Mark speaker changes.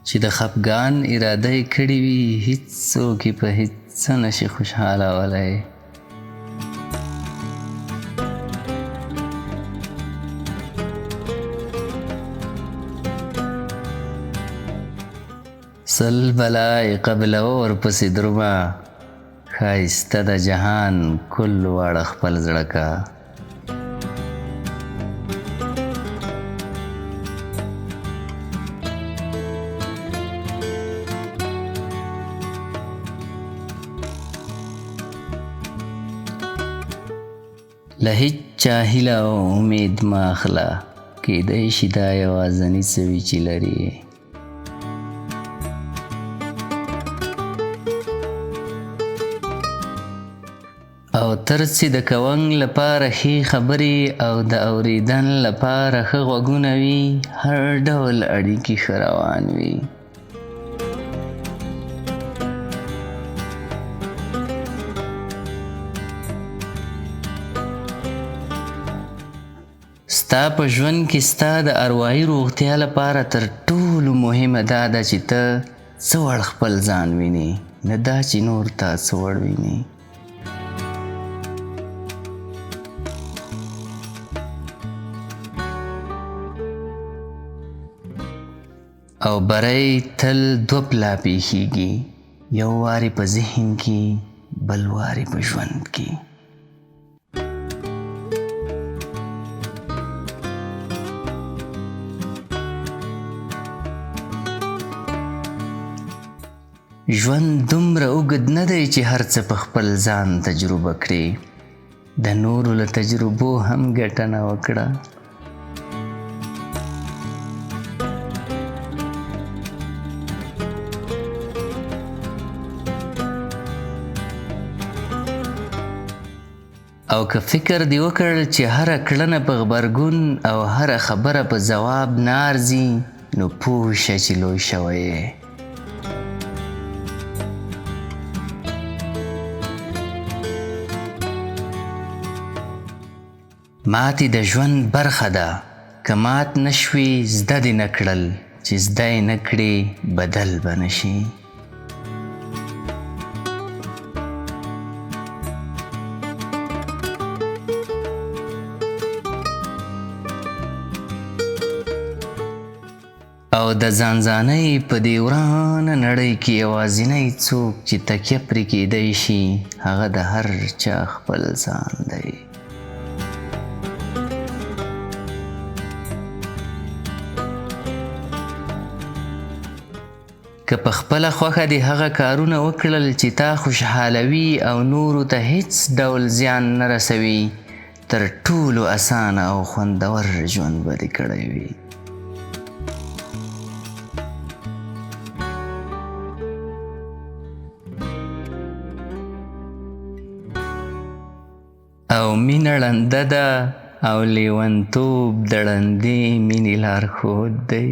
Speaker 1: چې د خفګان اراده یې کړې وي هیڅوک یې په هیڅ څه نشي خوشحالولی. سل بلای قبله ورپسې درومه ښایسته د جهان کل واړه خپل زړه کا. له هیچا هیله او امید مه اخله کیدای شي دا یوازني څه وي چې لرې. او تر چې د کوونګ لپاره ښې خبرې او د اورېدن لپاره ښه غوږونه وي هر ډول اړیکې ښه روان وي. ستا په ژوند کې ستا د ارواحي روغتیا لپاره تر ټولو مهمه دا ده چې ته څه وړ خپل ځان وینې نه دا چې نور تا څه وړ وینې. او بری تل دوه پلا پیښیږي یو وارې په ذهن کې بل وارې په ژوند کې. ژوند دومره اوږد نه دی چې هر څه په خپل ځان تجربه کړې. د نورو له تجربو هم ګټنه وکړه. او که فکر دی وکړ چې هره کړنه په غبرګون او هره خبره په ځواب نه ارزي نو پوه شه چې لوی شوی یې. ماتې د ژوند برخه ده که مات نشوي زده دې نه کړل چې زده یې نه کړې بدل به نشي. او د ځانځانۍ په دې ورانه نړۍ کې یوازینی څوک چې تکیه پرې کیدی شي هغه د هر چا خپل ځان دی. که په خپله خوښه دې هغه کارونه وکړل چې تا خوشحالوي او نورو ته هیڅ ډول زیان نه رسوي تر ټولو اسانه او خوندور ژوند به دې کړی وي. او مینه ړنده ده او لیونتوب د ړندې مینې لارښود دی.